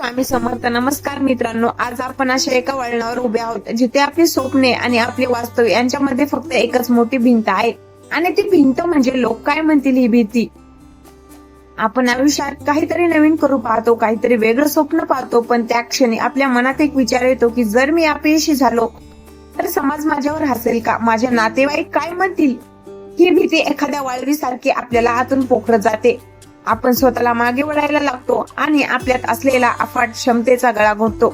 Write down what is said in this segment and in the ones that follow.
स्वामी समर्थ. नमस्कार मित्रांनो, आज आपण अशा एका वळणावर उभे आहोत जिथे आपली स्वप्ने आणि आपले वास्तव यांच्यामध्ये फक्त एकच मोठी भिंत आहे. आणि ती भिंत म्हणजे लोक काय म्हणतील ही भीती. आपण आयुष्यात काहीतरी नवीन करू पाहतो, काहीतरी वेगळं स्वप्न पाहतो, पण त्या क्षणी आपल्या मनात एक विचार येतो की जर मी अपयशी झालो तर समाज माझ्यावर हसेल का, माझे नातेवाईक काय म्हणतील. ही भीती एखाद्या वाळवीसारखी आपल्याला आतून पोखरत जाते. आपण स्वतःला मागे वळायला लागतो आणि आपल्यात असलेला अफाट क्षमतेचा गळा घोटतो.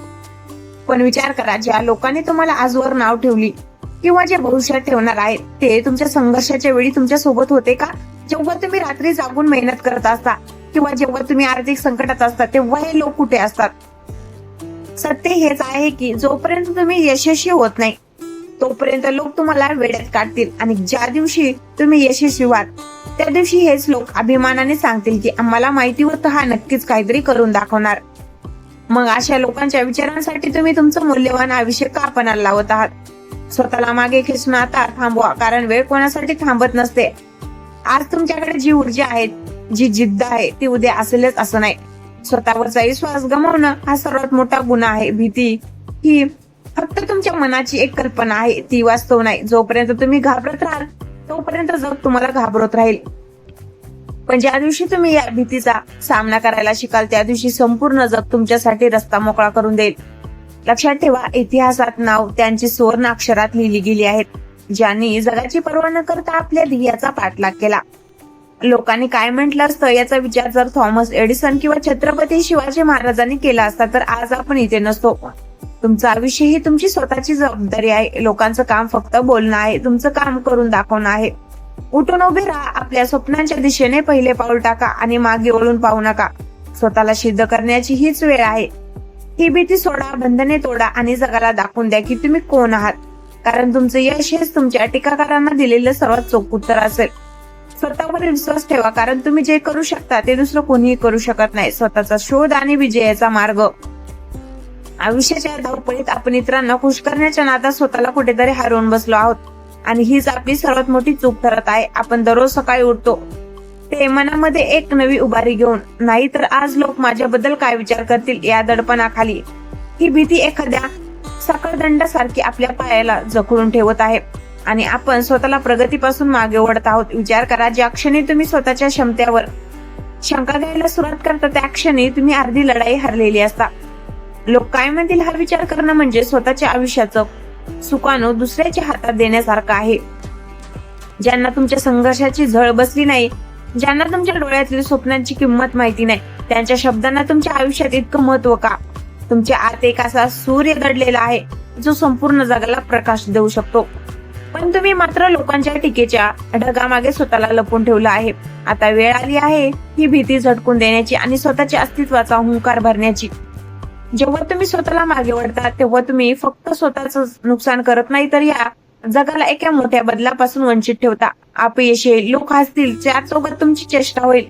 पण विचार करा, ज्या लोकांनी तुम्हाला आजवर नाव ठेवली किंवा जे भविष्यात ठेवणार आहेत ते तुमच्या संघर्षाच्या वेळी तुमच्या सोबत होते का? जेव्हा तुम्ही रात्री जागून मेहनत करत असता किंवा जेव्हा तुम्ही आर्थिक संकटात असता तेव्हा हे लोक कुठे असतात? सत्य हेच आहे की जोपर्यंत तुम्ही यशस्वी होत नाही तोपर्यंत लोक तुम्हाला वेड्यात काढतील, आणि ज्या दिवशी तुम्ही यशस्वी व्हाल त्या दिवशी हेच लोक अभिमानाने सांगतील की आम्हाला माहिती होतं हा नक्कीच काहीतरी करून दाखवणार. मग अशा लोकांच्या विचारांसाठी तुम्ही तुमचं मूल्यवान आयुष्य का पणाला लावत आहात? स्वतःला मागे खेचून आता थांबवा, कारण वेळ कोणासाठी थांबत नसते. आज तुमच्याकडे जी ऊर्जा आहे, जी जिद्द आहे ती उद्या असेलच असं नाही. स्वतःवरचा विश्वास गमावणं हा सर्वात मोठा गुन्हा आहे. भीती ही फक्त तुमच्या मनाची एक कल्पना आहे, ती वास्तव नाही. जोपर्यंत तुम्ही घाबरत राहाल तोपर्यंत जग तुम्हाला घाबरत राहील. पण ज्या दिवशी तुम्ही या भीतीचा सामना करायला शिकाल त्या दिवशी संपूर्ण जग तुमच्यासाठी रस्ता मोकळा करून देईल. लक्षात ठेवा, इतिहासात नाव त्यांची सुवर्ण अक्षरात लिहिली गेली आहेत, ज्यांनी जगाची पर्वा न करता आपल्या ध्येयाचा पाठलाग केला. लोकांनी काय म्हटलं असतं याचा विचार जर थॉमस एडिसन किंवा छत्रपती शिवाजी महाराजांनी केला असता तर आज आपण इथे नसतो. तुमचं आयुष्य ही तुमची स्वतःची जबाबदारी आहे. लोकांचं काम फक्त बोलणं आहे, तुमचं काम करून दाखवणं आहे. उठून उभे राहा, आपल्या स्वप्नांच्या दिशेने पहिले पाऊल टाका आणि मागे वळून पाहू नका. स्वतःला सिद्ध करण्याची हीच वेळ आहे. ही भीती सोडा, बंधने तोडा आणि जगाला दाखवून द्या की तुम्ही कोण आहात, कारण तुमचं यश हेच तुमच्या टीकाकारांना दिलेलं सर्वात चोख उत्तर असेल. स्वतःवर विश्वास ठेवा, कारण तुम्ही जे करू शकता ते दुसरं कोणीही करू शकत नाही. स्वतःचा शोध आणि विजयाचा मार्ग. आयुष्याच्या धावपळीत आपण इतरांना खुश करण्याच्या नादात स्वतःला कुठेतरी हरवून बसलो आहोत, आणि हीच आपली सर्वात मोठी चूक ठरत आहे. आपण दररोज सकाळी उठतो ते मनामध्ये एक नवी उभारी घेऊन, नाही तर आज लोक माझ्याबद्दल काय विचार करतील या दडपणाखाली. ही भीती एखाद्या साखळदंडासारखी आपल्या पायाला जखडून ठेवत आहे आणि आपण स्वतःला प्रगतीपासून मागे ओढत आहोत. विचार करा, ज्या क्षणी तुम्ही स्वतःच्या क्षमतेवर शंका घ्यायला सुरुवात करता त्या क्षणी तुम्ही अर्धी लढाई हरलेली असता. लोक काय म्हणतील हा विचार करणं म्हणजे स्वतःच्या आयुष्याचं सुकानं दुसऱ्याच्या हातात देण्यासारखं आहे. ज्यांना तुमच्या संघर्षाची झळ बसली नाही, ज्यांना तुमच्या डोळ्यातील स्वप्नांची किंमत माहिती नाही, त्यांच्या शब्दांना तुमच्या आयुष्यात इतकं महत्व का? तुमच्या आत एक असा सूर्य दडलेला आहे जो संपूर्ण जगाला प्रकाश देऊ शकतो. पण तुम्ही मात्र लोकांच्या टीकेच्या ढगामागे स्वतःला लपून ठेवलं आहे. आता वेळ आली आहे ही भीती झटकून देण्याची आणि स्वतःच्या अस्तित्वाचा हुंकार भरण्याची. जेव्हा तुम्ही स्वतःला मागे वळता तेव्हा तुम्ही फक्त स्वतःच नुकसान करत नाही तर या जगाला एका मोठ्या बदलापासून वंचित ठेवता. अपयश येईल, लोक हसतील, त्याचसोबत तुमची चेष्टा होईल.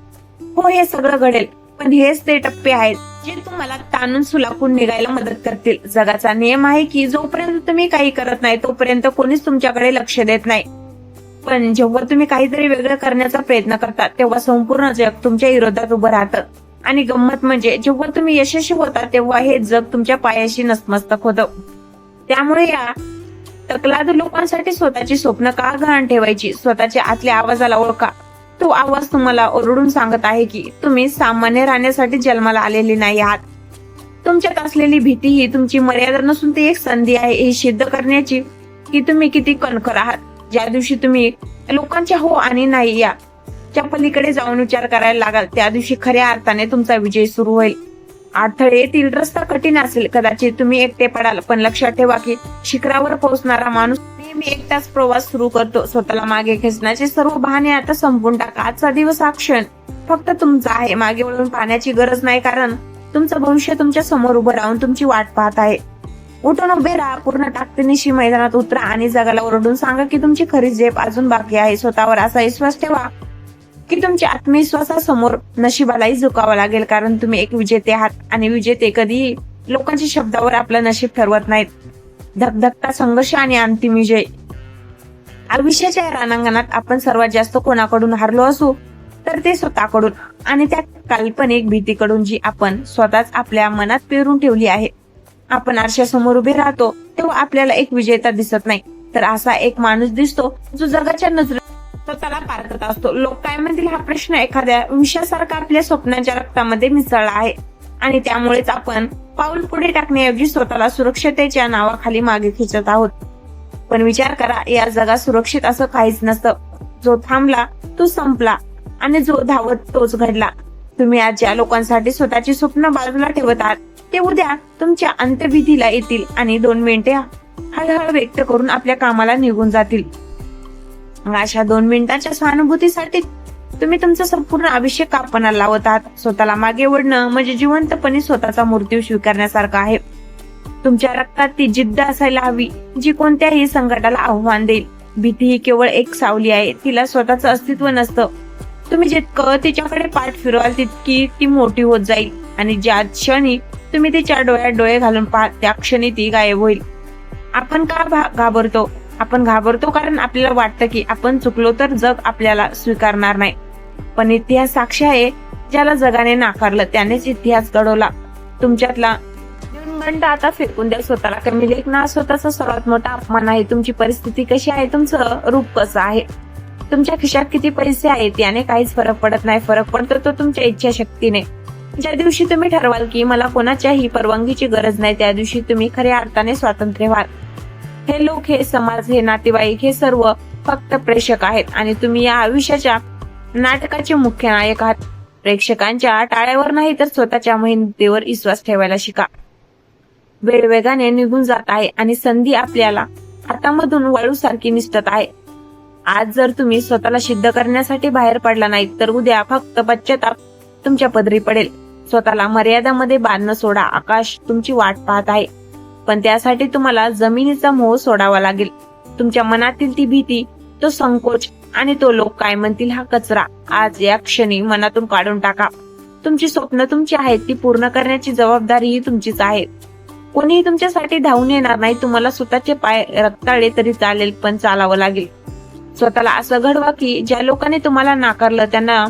हो, हे सगळं घडेल, पण हेच ते टप्पे आहेत जे तुम्हाला ताणून सुलाखून निघायला मदत करतील. जगाचा नियम आहे की जोपर्यंत तुम्ही काही करत नाही तोपर्यंत कोणीच तुमच्याकडे लक्ष देत नाही. पण जेव्हा तुम्ही काहीतरी वेगळं करण्याचा प्रयत्न करता तेव्हा संपूर्ण जग तुमच्या विरोधात उभं राहतं. आणि गंमत म्हणजे जेव्हा तुम्ही यशस्वी होता तेव्हा हे जग तुमच्या पायाशी नतमस्तक होतं. त्यामुळे या तकलाद लोकांसाठी स्वतःची स्वप्न का गहाण ठेवायची? स्वतःच्या आतल्या आवाजाला ओळखा. तो आवाज तुम्हाला ओरडून सांगत आहे की तुम्ही सामान्य राहण्यासाठी जन्माला आलेले नाही आहात. तुमच्यात असलेली भीती ही तुमची मर्यादा नसून ती एक संधी आहे हे सिद्ध करण्याची की तुम्ही किती कणखर आहात. ज्या दिवशी तुम्ही लोकांच्या हो आणि नाही या च्या पलीकडे जाऊन विचार करायला लागाल त्या दिवशी खऱ्या अर्थाने तुमचा विजय सुरू होईल. अडथळे येतील, रस्ता कठीण असेल, कदाचित तुम्ही एकटे पडाल, पण लक्षात ठेवा की शिखरावर पोहोचणारा माणूस नेहमी एकटाच प्रवास सुरू करतो. स्वतःला मागे खेचण्याचे सर्व बहाणे आता संपून टाका. आजचा दिवस हा क्षण फक्त तुमचा आहे. मागे वळून पाहण्याची गरज नाही, कारण तुमचं भविष्य तुमच्या समोर उभं राहून तुमची वाट पाहत आहे. उठून उभे राहा, पूर्ण ताकदीनिशी मैदानात उतरा आणि जगाला ओरडून सांगा की तुमची खरी झेप अजून बाकी आहे. स्वतःवर असा विश्वास ठेवा की तुमच्या आत्मविश्वासासमोर नशिबालाही झुकावं लागेल, कारण तुम्ही एक विजेते आहात आणि विजेते कधीही लोकांच्या शब्दावर आपलं नशीब ठरवत नाहीत. धगधगता संघर्ष आणि अंतिम विजय. आयुष्याच्या रणांगणात आपण सर्वात जास्त कोणाकडून हारलो असू तर ते स्वतःकडून आणि त्या काल्पनिक भीतीकडून जी आपण स्वतःच आपल्या मनात पेरून ठेवली आहे. आपण आरशासमोर उभे राहतो तेव्हा आपल्याला एक विजेता दिसत नाही, तर असा एक माणूस दिसतो जो जगाच्या नजरेत स्वतःला पार करत असतो. लोक काय म्हणतील हा प्रश्न एखाद्या विषयासारखा आपल्या स्वप्नांच्या रक्तामध्ये मिसळला आहे आणि त्यामुळेच आपण पाऊल पुढे टाकण्याऐवजी स्वतःला सुरक्षतेच्या नावाखाली मागे खेचत आहोत. पण विचार करा, या जगात सुरक्षित असं काहीच नसतं. जो थांबला तो संपला आणि जो धावत तोच घडला. तुम्ही आज ज्या लोकांसाठी स्वतःची स्वप्न बाजूला ठेवत आहात ते उद्या तुमच्या अंत्यविधीला येतील आणि 2 मिनिटे हळहळ व्यक्त करून आपल्या कामाला निघून जातील. अशा 2 मिनिटांच्या सहानुभूतीसाठी तुम्ही तुमचं संपूर्ण आयुष्य कापणाला लावत आहात. स्वतःला मागे ओढणं म्हणजे जिवंतपणे स्वतःचा मृत्यू स्वीकारण्यासारखं आहे. तुमच्या रक्तात ती जिद्द असायला हवी जी कोणत्याही संकटाला आव्हान देईल. भीती ही केवळ एक सावली आहे, तिला स्वतःचं अस्तित्व नसतं. तुम्ही जितकं तिच्याकडे पाठ फिरवाल तितकी ती मोठी होत जाईल आणि ज्या क्षणी तुम्ही तिच्या डोळ्यात डोळे घालून पाहाल त्या क्षणी ती गायब होईल. आपण का घाबरतो? आपण घाबरतो कारण आपल्याला वाटतं की आपण चुकलो तर जग आपल्याला स्वीकारणार नाही. पण इतिहास साक्षी आहे, ज्याला जगाने नाकारलं त्यानेच इतिहास घडवला. तुमच्यातला न्यूनगंड आता फेकून द्या. स्वतःला कमी लेखणं स्वतःचा सर्वात मोठा अपमान आहे. तुमची परिस्थिती कशी आहे, तुमचं रूप कसं आहे, तुमच्या खिशात किती पैसे आहेत याने काहीच फरक पडत नाही. फरक पडतो तो तुमच्या इच्छाशक्तीने. ज्या दिवशी तुम्ही ठरवाल की मला कोणाच्याही परवानगीची गरज नाही, त्या दिवशी तुम्ही खऱ्या अर्थाने स्वातंत्र्य व्हाल. हे लोक, हे समाज, हे नातेवाईक, हे सर्व फक्त प्रेक्षक आहेत आणि तुम्ही या आयुष्याच्या नाटकाचे मुख्य नायक आहात. प्रेक्षकांच्या टाळ्यावर नाही तर स्वतःच्या मेहनतीवर विश्वास ठेवायला शिका. वेळ वेगाने निघून जात आहे आणि संधी आपल्याला हातामधून वाळूसारखी निसटत आहे. आज जर तुम्ही स्वतःला सिद्ध करण्यासाठी बाहेर पडला नाही तर उद्या फक्त पश्चाताप तुमच्या पदरी पडेल. स्वतःला मर्यादामध्ये बांधणं सोडा. आकाश तुमची वाट पाहत आहे, पण त्यासाठी तुम्हाला जमिनीचा मोह सोडावा लागेल. तुमच्या मनातील ती भीती, तो संकोच आणि तो लोक काय म्हणतील हा कचरा आज या क्षणी मनातून काढून टाका. तुमची स्वप्न तुमची आहेत, ती पूर्ण करण्याची जबाबदारी ही तुमचीच आहे. कोणीही तुमच्यासाठी धावून येणार नाही. तुम्हाला स्वतःचे पाय रक्ताळले तरी चालेल, पण चालावं लागेल. स्वतःला असं घडवा की ज्या लोकांनी तुम्हाला नाकारलं त्यांना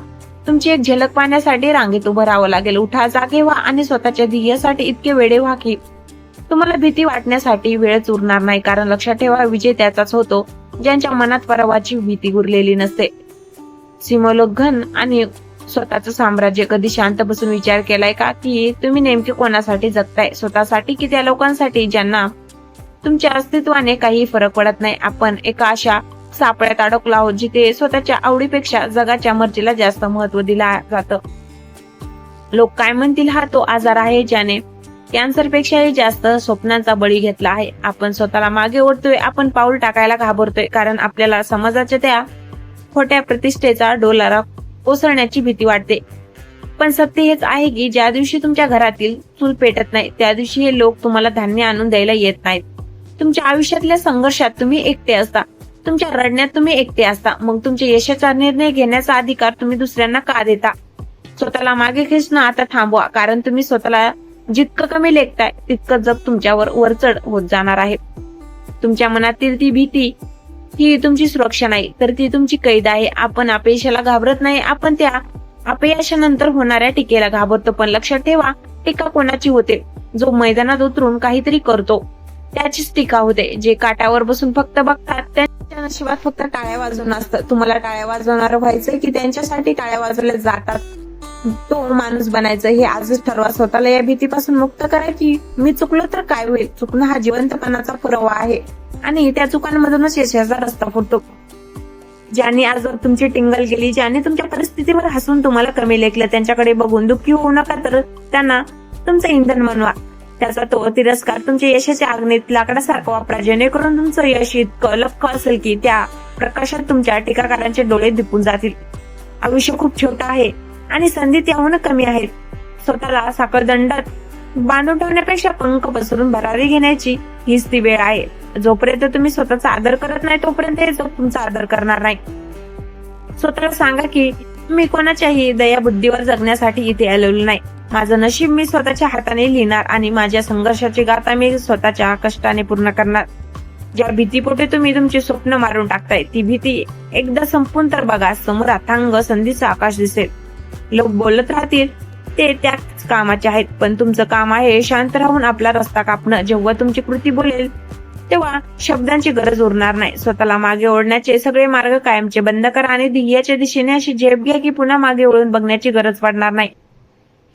तुमची एक झलक पाहण्यासाठी रांगेत उभं राहावं लागेल. उठा, जागे व्हा आणि स्वतःच्या ध्येयासाठी इतके वेडे व्हा की तुम्हाला भीती वाटण्यासाठी वेळच उरणार नाही. कारण लक्षात ठेवा, विजय त्याचाच होतो ज्यांच्या मनात पराभवाची भीती उरलेली नसते. सीमोल्लंघन आणि स्वतःचं साम्राज्य. कधी शांत बसून विचार केलाय का की तुम्ही नेमके कोणासाठी जगताय? स्वतःसाठी की त्या लोकांसाठी ज्यांना तुमच्या अस्तित्वाने काही फरक पडत नाही? आपण एका अशा सापळ्यात अडकलो आहोत जिथे स्वतःच्या आवडीपेक्षा जगाच्या मर्जीला जास्त महत्व दिलं जातं. लोक काय म्हणतील हा तो आजार आहे ज्याने कॅन्सरपेक्षाही जास्त स्वप्नांचा बळी घेतला आहे. आपण स्वतःला मागे ओढतोय, आपण पाऊल टाकायला घाबरतोय कारण आपल्याला समाजाच्या त्या खोट्या प्रतिष्ठेचा डोलारा कोसळण्याची भीती वाटते. पण सत्य हेच आहे की ज्या दिवशी तुमच्या घरातील चूल पेटत नाही त्या दिवशी हे लोक तुम्हाला धान्य आणून द्यायला येत नाहीत. तुमच्या आयुष्यातल्या संघर्षात तुम्ही एकटे असता, तुमच्या रडण्यात तुम्ही एकटे असता. मग तुमच्या यशाचा निर्णय घेण्याचा अधिकार तुम्ही दुसऱ्यांना का देता? स्वतःला मागे खेचणं आता थांबवा, कारण तुम्ही स्वतःला जितकं कमी लेखताय तितकं जग तुमच्यावर वरचढ होत जाणार आहे. तुमच्या मनातील ती भीती ही तुमची सुरक्षा नाही तर ती तुमची कैद आहे. आपण अपयशाला घाबरत नाही, आपण त्या अपयशानंतर होणाऱ्या टीकेला घाबरतो. पण लक्षात ठेवा, टीका कोणाची होते? जो मैदानात उतरून काहीतरी करतो त्याचीच टीका होते. जे काटावर बसून फक्त बघतात त्यांच्या नशिबात फक्त टाळ्या वाजवणं असतं. तुम्हाला टाळ्या वाजवणार व्हायचंय की त्यांच्यासाठी टाळ्या वाजवल्या जातात तो माणूस बनायचं? हे आजच ठरवा. स्वतःला या भीतीपासून मुक्त करा की मी चुकलो तर काय होईल. चुकणं हा जिवंतपणाचा पुरावा आहे आणि त्या चुकांमधूनच यशाचा रस्ता फुटतो. ज्यांनी आजवर तुमची टिंगल केली, ज्यांनी तुमच्या परिस्थितीवर हसून तुम्हाला कमी लेखलं, त्यांच्याकडे बघून दुःखी होऊ नका, तर त्यांना तुमचं इंधन बनवा. त्याचा तो तिरस्कार तुमच्या यशाच्या आग्नेत लाकडासारखा वापरा, जेणेकरून तुमचं यश इतकं लख्ख असेल की त्या प्रकाशात तुमच्या टीकाकारांचे डोळे दिपून जातील. आयुष्य खूप छोटं आहे आणि संधी त्याहून कमी आहेत. स्वतःला साखळदंडात बांधून ठेवण्यापेक्षा पंख पसरून भरारी घेण्याची हीच ती वेळ आहे. जोपर्यंत तुम्ही स्वतःचा आदर करत नाही तोपर्यंत हे जग तुमचा आदर करणार नाही. स्वतःला सांगा की मी कोणाच्याही दयाबुद्धीवर जगण्यासाठी इथे आलेलो नाही. माझं नशीब मी स्वतःच्या हाताने लिहिणार आणि माझ्या संघर्षाची गाथा मी स्वतःच्या कष्टाने पूर्ण करणार. ज्या भीतीपोटे तुम्ही तुमची स्वप्न मारून टाकताय ती भीती एकदा संपून तर बघा, समोर अथांग संधीचं आकाश दिसेल. लोक बोलत राहतील ते त्याच कामाचे आहेत, पण तुमचं काम आहे शांत राहून आपला रस्ता कापणं. जेव्हा तुमची कृती बोलेल तेव्हा शब्दांची गरज उरणार नाही. स्वतःला मागे ओढण्याचे सगळे मार्ग कायमचे बंद करा आणि ध्येयाच्या दिशेने अशी झेप घ्या की पुन्हा मागे वळून बघण्याची गरज पडणार नाही.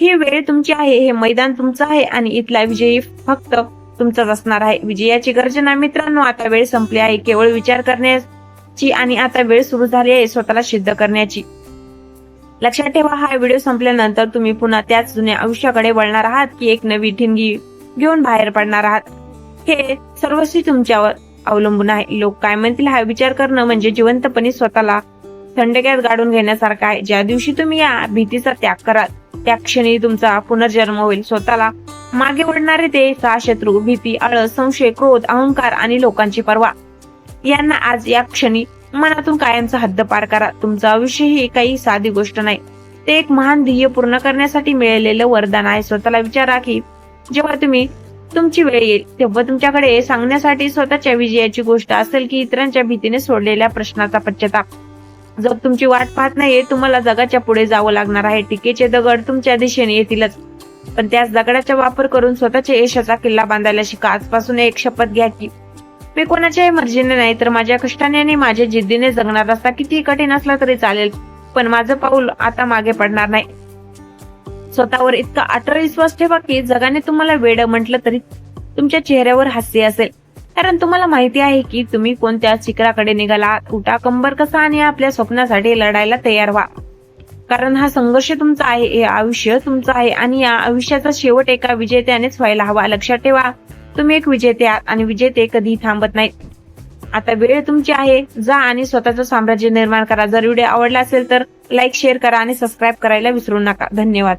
ही वेळ तुमची आहे, हे मैदान तुमचं आहे आणि इथला विजयी फक्त तुमचाच असणार आहे. विजयाची गर्जना मित्रांनो, आता वेळ संपली आहे केवळ विचार करण्याची आणि आता वेळ सुरू झाली आहे स्वतःला सिद्ध करण्याची. लक्षात ठेवा, हा व्हिडिओ संपल्यानंतर तुम्ही पुन्हा त्याच जुन्या आयुष्याकडे वळणार आहात की एक नवी ठिणगी घेऊन बाहेर पडणार आहात, हे सर्वस्वी तुमच्यावर अवलंबून आहे. लोक काय म्हणतील हा विचार करणं म्हणजे जिवंतपणे स्वतःला थंडक्यात गाडून घेण्यासारखं आहे. ज्या दिवशी तुम्ही या भीतीचा त्याग कराल त्या क्षणी तुमचा पुनर्जन्म होईल. स्वतःला मागे ओढणारे ते 6 शत्रू, भीती, आळस, संशय, क्रोध, अहंकार आणि लोकांची पर्वा, यांना आज या क्षणी मनातून कायमचा हद्दपार करा. तुमचं आयुष्य ही काही साधी गोष्ट नाही, ते एक महान ध्येय पूर्ण करण्यासाठी मिळालेलं वरदान आहे. स्वतःला विचारा की जेव्हा तुमची वेळ येईल तेव्हा तुमच्याकडे सांगण्यासाठी स्वतःच्या विजयाची गोष्ट असेल की इतरांच्या भीतीने सोडलेल्या प्रश्नाचा पश्चाताप. जग तुमची वाट पाहत नाहीये, तुम्हाला जगाच्या पुढे जावं लागणार आहे. टीकेचे दगड तुमच्या दिशेने येतीलच, पण त्याच दगडाचा वापर करून स्वतःच्या यशाचा किल्ला बांधायला शिका. आजपासून एक शपथ घ्या की मी कोणाच्याही मर्जीने नाही तर माझ्या कष्टाने आणि माझ्या जिद्दीने जगणार. रस्ता किती कठीण असला तरी चालेल, पण माझं पाऊल आता मागे पडणार नाही. स्वतःवर इतका अटळ विश्वास ठेवा की जगाने तुम्हाला वेड म्हटलं तरी तुमच्या चेहऱ्यावर हास्य असेल, कारण तुम्हाला माहिती आहे की तुम्ही कोणत्या शिखराकडे निघाला. उठा, कंबर कसा आणि आपल्या स्वप्नासाठी लढायला तयार व्हा, कारण हा संघर्ष तुमचा आहे, हे आयुष्य तुमचं आहे आणि या आयुष्याचा शेवट एका विजेत्यानेच व्हायला हवा. लक्षात ठेवा, तुम्ही एक विजेते आहात आणि विजेते कधी थांबत नाहीत. आता वेळ तुमची आहे, जा आणि स्वतःचं साम्राज्य निर्माण करा. जर व्हिडिओ आवडला असेल तर लाईक, शेअर करा आणि सबस्क्राईब करायला विसरू नका. धन्यवाद.